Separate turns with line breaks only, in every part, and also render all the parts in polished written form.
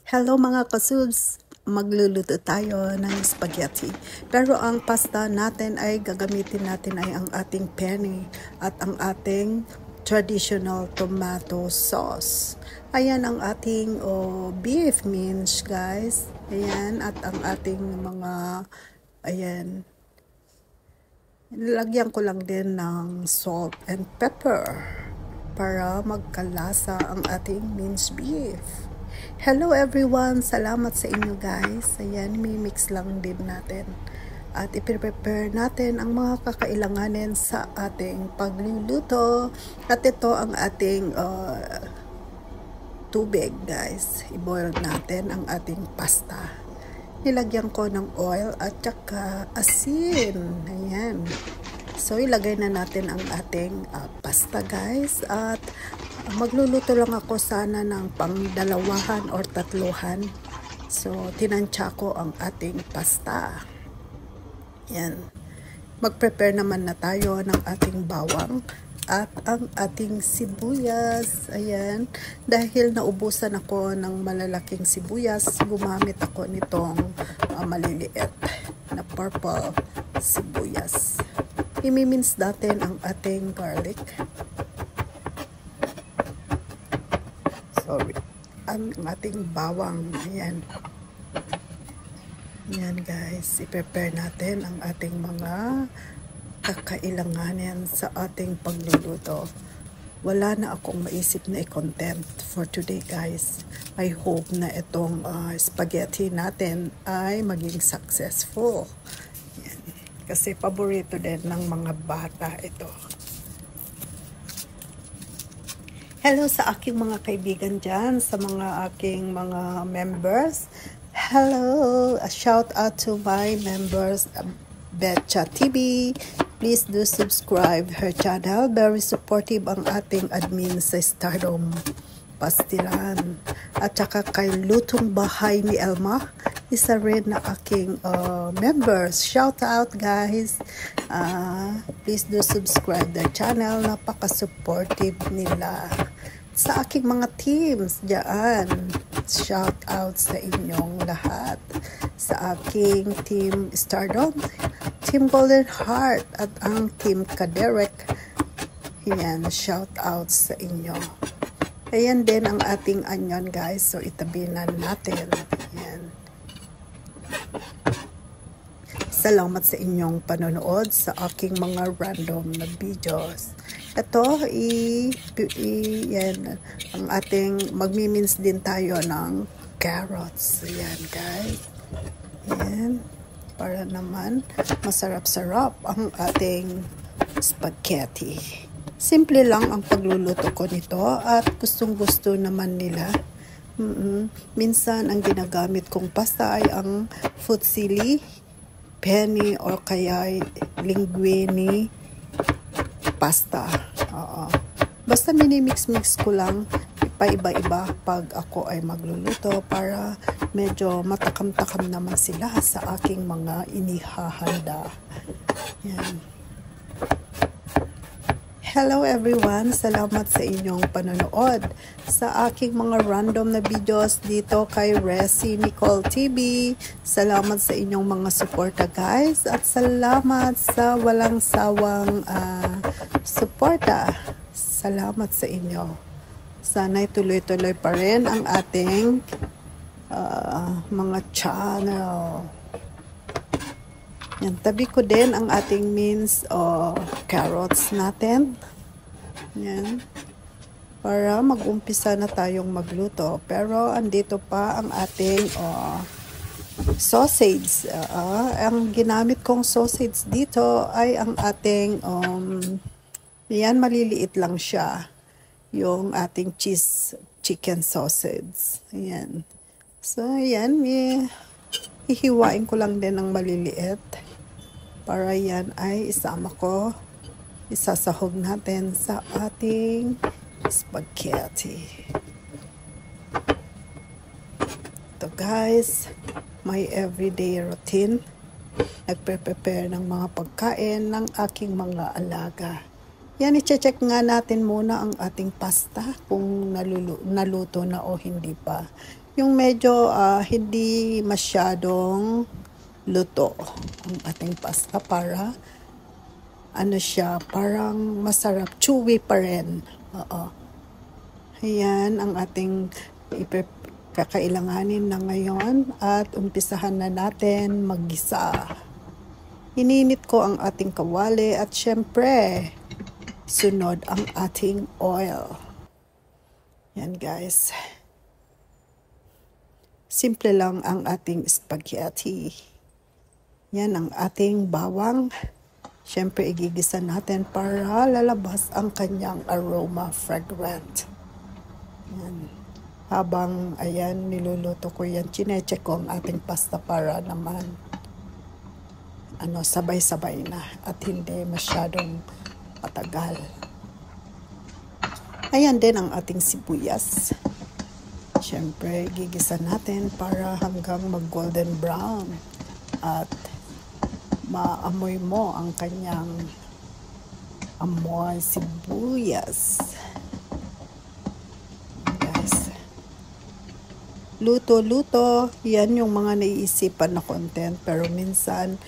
Hello mga kasubs! Magluluto tayo ng spaghetti. Pero ang pasta natin ay gagamitin natin ay ang ating penne at ang ating traditional tomato sauce. Ayan ang ating beef mince guys. Ayan at ang ating mga ayan. Nilagyan ko lang din ng salt and pepper para magkalasa ang ating minced beef. Hello everyone! Salamat sa inyo guys. Ayan, mimix lang din natin. At i-prepare natin ang mga kakailanganin sa ating pagluluto. At ito ang ating tubig guys. I-boil natin ang ating pasta. Nilagyan ko ng oil at saka asin. Ayan. So, ilagay na natin ang ating pasta guys. At magluluto lang ako sana ng pang-dalawahan or tatluhan. So, tinansya ko ang ating pasta. Yan. Mag-prepare naman na tayo ng ating bawang at ang ating sibuyas. Ayan. Dahil naubusan ako ng malalaking sibuyas, gumamit ako nitong maliliit na purple sibuyas. Imimins natin ang ating garlic. Sorry. Ang ating bawang. Ayan. Ayan guys. I-prepare natin ang ating mga kakailanganin sa ating pagluluto. Wala na akong maisip na i-content for today guys. I hope na itong spaghetti natin ay maging successful. Ayan. Kasi paborito din ng mga bata ito. Hello sa aking mga kaibigan dyan, sa mga aking mga members. Hello! A shout out to my members, Betcha TV. Please do subscribe her channel. Very supportive ang ating admin sa Stardom Pastilan. At saka kay Lutong Bahay ni Elma. Isa rin na aking members. Shout out guys. Please do subscribe their channel. Napaka-supportive nila. Sa aking mga teams dyan. Shout out sa inyong lahat. Sa aking team Stardom, Team Golden Heart at ang Team Kaderek. Yan, shout out sa inyo. Ayan din ang ating onion guys. So itabi na natin. Yan. Salamat sa inyong panonood sa aking mga random na videos. Ito, yan, ang ating, magmimins din tayo ng carrots. Yan, guys. Yan. Para naman, masarap-sarap ang ating spaghetti. Simple lang ang pagluluto ko nito at gustong-gusto naman nila. Minsan, ang ginagamit kong pasta ay ang fusilli, penne, or kaya linguine pasta. Basta minimix-mix ko lang paiba-iba pag ako ay magluluto para medyo matakam-takam naman sila sa aking mga inihahanda. Yan. Hello everyone! Salamat sa inyong panonood sa aking mga random na videos dito kay Resi Nicole TV. Salamat sa inyong mga suporta guys at salamat sa walang sawang suporta. Salamat sa inyo. Sana'y tuloy-tuloy pa rin ang ating mga channel. Yan, tabi ko din ang ating minced carrots natin. Yan. Para mag-umpisa na tayong magluto. Pero andito pa ang ating sausage. Ang ginamit kong sausage dito ay ang ating yan, maliliit lang siya. Yung ating chicken sausage. Ayan. So, ayan. Hihiwain ko lang din ng maliliit. Para yan ay isama ko. Isasahog natin sa ating spaghetti. Ito guys, my everyday routine. Nagpe-prepare ng mga pagkain ng aking mga alaga. Yan, i-check nga natin muna ang ating pasta kung naluto na o hindi pa. yung medyo hindi masyadong luto ang ating pasta para ano siya, parang masarap, chewy pa rin. Oo. Ayan ang ating kakailanganin na ngayon at umpisahan na natin maggisa. Ininit ko ang ating kawali at syempre sunod ang ating oil. Yan guys. Simple lang ang ating spaghetti. Yan ang ating bawang. Syempre igigisa natin para lalabas ang kanyang aroma fragrant. Yan. Habang ayan niluluto ko yan, chinecheck ko ang ating pasta para naman sabay-sabay na at hindi masyadong matagal. Ayan din ang ating sibuyas. Syempre gigisa natin para hanggang mag golden brown at maamoy mo ang kanyang amoy sibuyas. Guys, luto-luto, yan yung mga naiisipan na content, pero minsan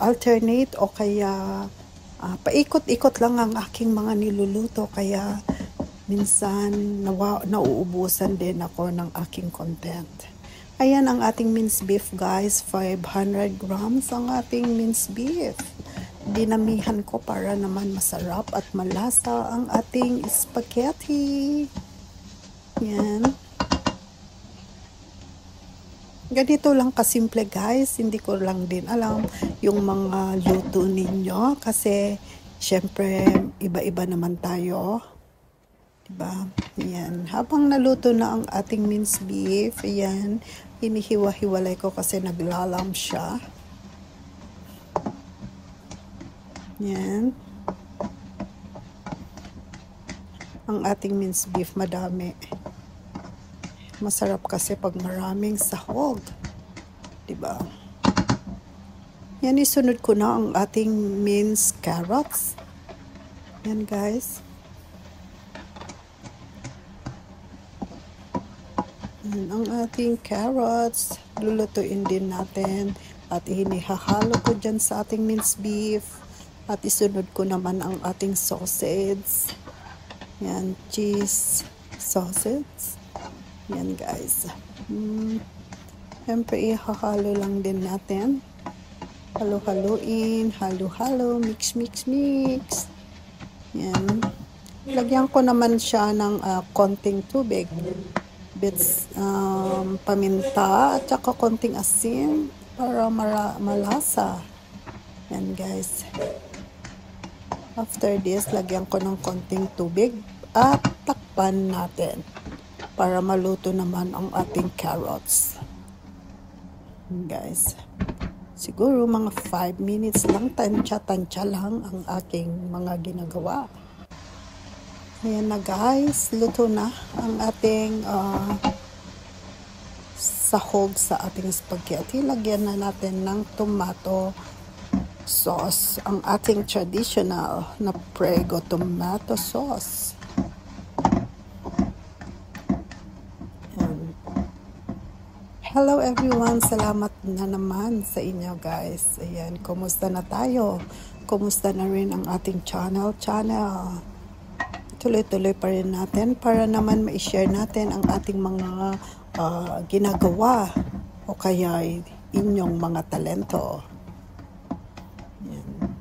alternate o kaya paikot-ikot lang ang aking mga niluluto, kaya minsan nauubusan din ako ng aking content. Ayan ang ating minced beef guys, 500 grams ang ating minced beef. Dinamihan ko para naman masarap at malasa ang ating spaghetti. Yan. Ganito lang kasimple guys, hindi ko lang din alam yung mga luto ninyo kasi syempre iba-iba naman tayo. Diba? Ayan. Habang naluto na ang ating minced beef, ayan, hinihiwa-hiwalay ko kasi naglalam siya. Ayan. Ang ating minced beef madami. Masarap kasi pag maraming sahog. Diba? Yan, isunod ko na ang ating minced carrots. Yan guys. Ang ating carrots, lulutuin din natin at hinihahalo ko dyan sa ating minced beef at isunod ko naman ang ating sausage. Yan, cheese sausage. Yan guys. Siyempre ihahalo lang din natin. Halo-haloin, halo-halo, mix. Yan. Lagyan ko naman siya ng konting tubig. Bits paminta at saka konting asin para malasa. Yan guys. After this, lagyan ko ng konting tubig at takpan natin para maluto naman ang ating carrots. Yan guys. Siguro mga 5 minutes lang, tansya lang ang aking mga ginagawa. Ayan na guys, luto na ang ating sahog sa ating spaghetti. Lagyan na natin ng tomato sauce, ang ating traditional na Prego tomato sauce. Ayan. Hello everyone, salamat na naman sa inyo guys. Ayan, kumusta na tayo? Kumusta na rin ang ating channel? Tuloy-tuloy pa rin natin para naman ma-share natin ang ating mga ginagawa o kaya inyong mga talento. Yan.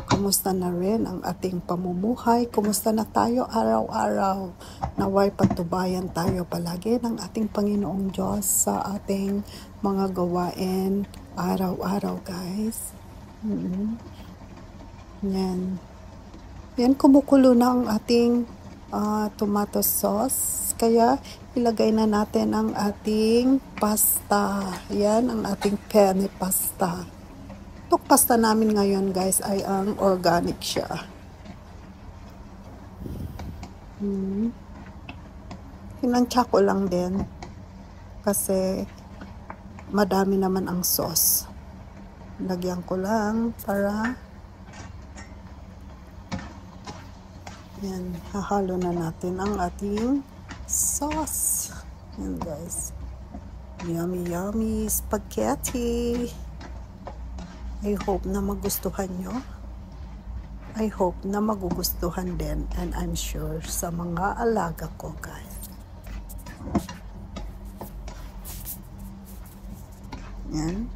Kumusta na rin ang ating pamumuhay? Kumusta na tayo araw-araw? Naway patubayan tayo palagi ng ating Panginoong Diyos sa ating mga gawain araw-araw guys. Yan. Yan, kumukulo na ang ating tomato sauce. Kaya, ilagay na natin ang ating pasta. Yan, ang ating penne pasta. Itong pasta namin ngayon, guys, ay ang organic siya. Tinansya ko lang din. Kasi, madami naman ang sauce. Lagyan ko lang para yan, hahalo na natin ang ating sauce. Yan guys. Yummy, yummy spaghetti. I hope na magustuhan nyo. I hope na magugustuhan din. And I'm sure sa mga alaga ko guys. Yan.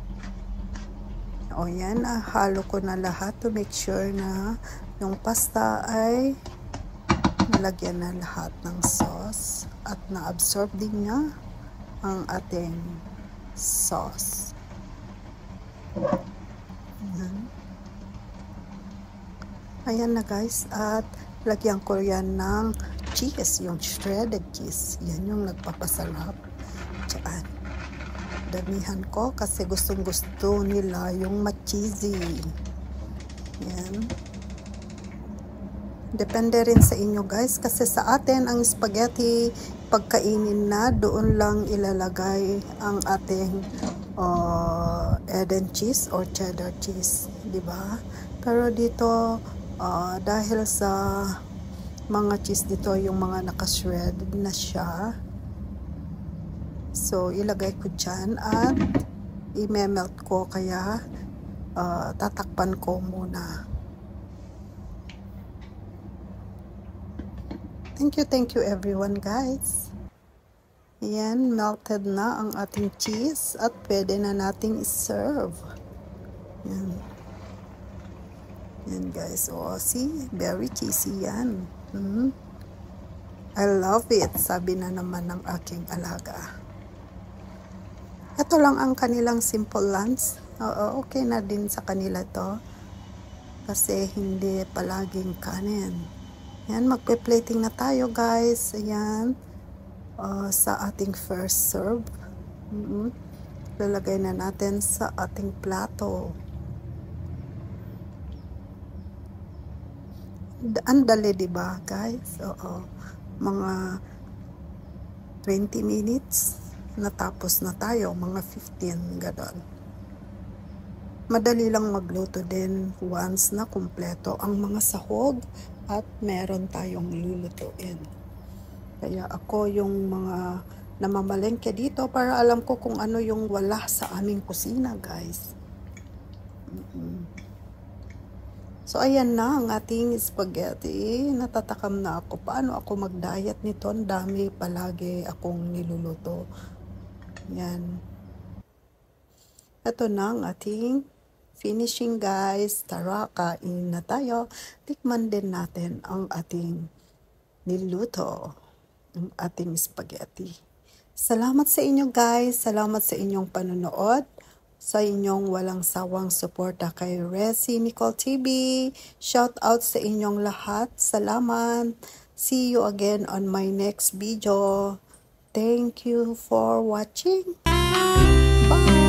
O yan, halo ko na lahat to make sure na yung pasta ay nalagyan na lahat ng sauce at na-absorb din niya ang ating sauce. Ayan na guys, at lagyan ko yan ng cheese, yung shredded cheese. Yan yung nagpapasarap. Diyan. Damihan ko kasi gustong gusto nila yung ma-cheesy. Yan. Depende rin sa inyo guys, kasi sa atin ang spaghetti pagkainin na doon lang ilalagay ang ating Edam cheese or cheddar cheese, di ba? Pero dito dahil sa mga cheese dito yung mga naka-shred na siya, so ilagay ko dyan at i-melt ko, kaya tatakpan ko muna. Thank you everyone guys. Ayan, melted na ang ating cheese at pwede na nating i-serve. Yan. Yan guys, oh see, very cheesy yan. I love it, sabi na naman ng aking alaga. Ito lang ang kanilang simple lunch. Okay na din sa kanila to, kasi hindi palaging kanin. Yan, magpe-plating na tayo guys. Ayan, sa ating first serve. Lalagay na natin sa ating plato. Ang dali, diba guys? Oo. Mga 20 minutes natapos na tayo, mga 15 gadon. Madali lang magluto din once na kumpleto ang mga sahog at meron tayong lulutuin. Kaya ako yung mga namamalengke dito para alam ko kung ano yung wala sa aming kusina guys. So ayan na ang ating spaghetti. Natatakam na ako. Paano ako mag-diet nito? Ang dami palagi akong niluluto. Yan. Ito na ang ating finishing guys. Tara, kain na tayo. Tikman din natin ang ating niluto. Ang ating spaghetti. Salamat sa inyo guys. Salamat sa inyong panonood. Sa inyong walang sawang suporta kay Resi Nicole TV. Shout out sa inyong lahat. Salamat. See you again on my next video. Thank you for watching. Bye.